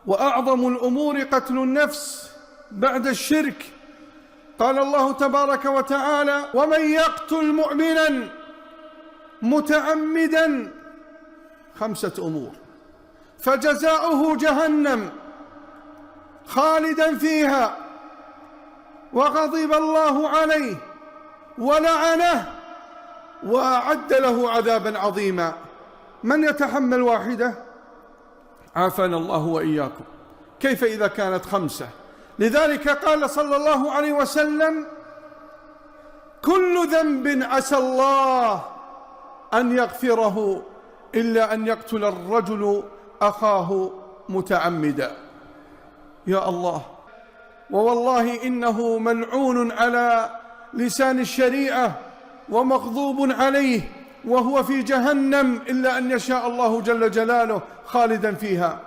وأعظم الأمور قتل النفس بعد الشرك. قال الله تبارك وتعالى: ومن يقتل مؤمنا متعمدا 5 أمور فجزاؤه جهنم خالدا فيها وغضب الله عليه ولعنه وأعد له عذابا عظيما. من يتحمل واحدة؟ عافانا الله وإياكم. كيف إذا كانت 5؟ لذلك قال صلى الله عليه وسلم: كل ذنب عسى الله أن يغفره إلا أن يقتل الرجل أخاه متعمدا. يا الله، ووالله إنه ملعون على لسان الشريعة ومغضوب عليه، وهو في جهنم إلا أن يشاء الله جل جلاله خالدا فيها.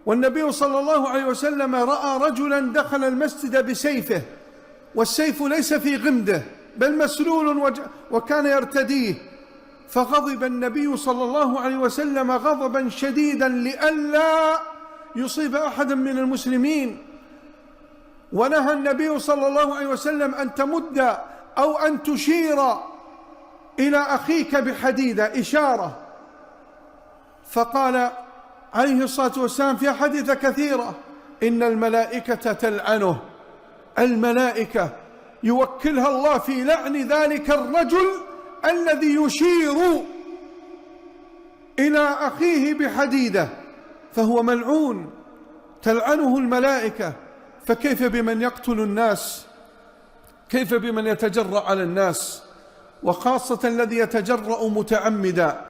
والنبي صلى الله عليه وسلم رأى رجلا دخل المسجد بسيفه، والسيف ليس في غمده بل مسلول وكان يرتديه، فغضب النبي صلى الله عليه وسلم غضبا شديدا لئلا يصيب أحدا من المسلمين، ونهى النبي صلى الله عليه وسلم أن تمد أو أن تشير إلى أخيك بحديدة إشارة. فقال عليه الصلاة والسلام في حديث كثيرة: إن الملائكة تلعنه. الملائكة يوكلها الله في لعن ذلك الرجل الذي يشير إلى أخيه بحديدة، فهو ملعون تلعنه الملائكة. فكيف بمن يقتل الناس؟ كيف بمن يتجرأ على الناس، وخاصة الذي يتجرأ متعمدا؟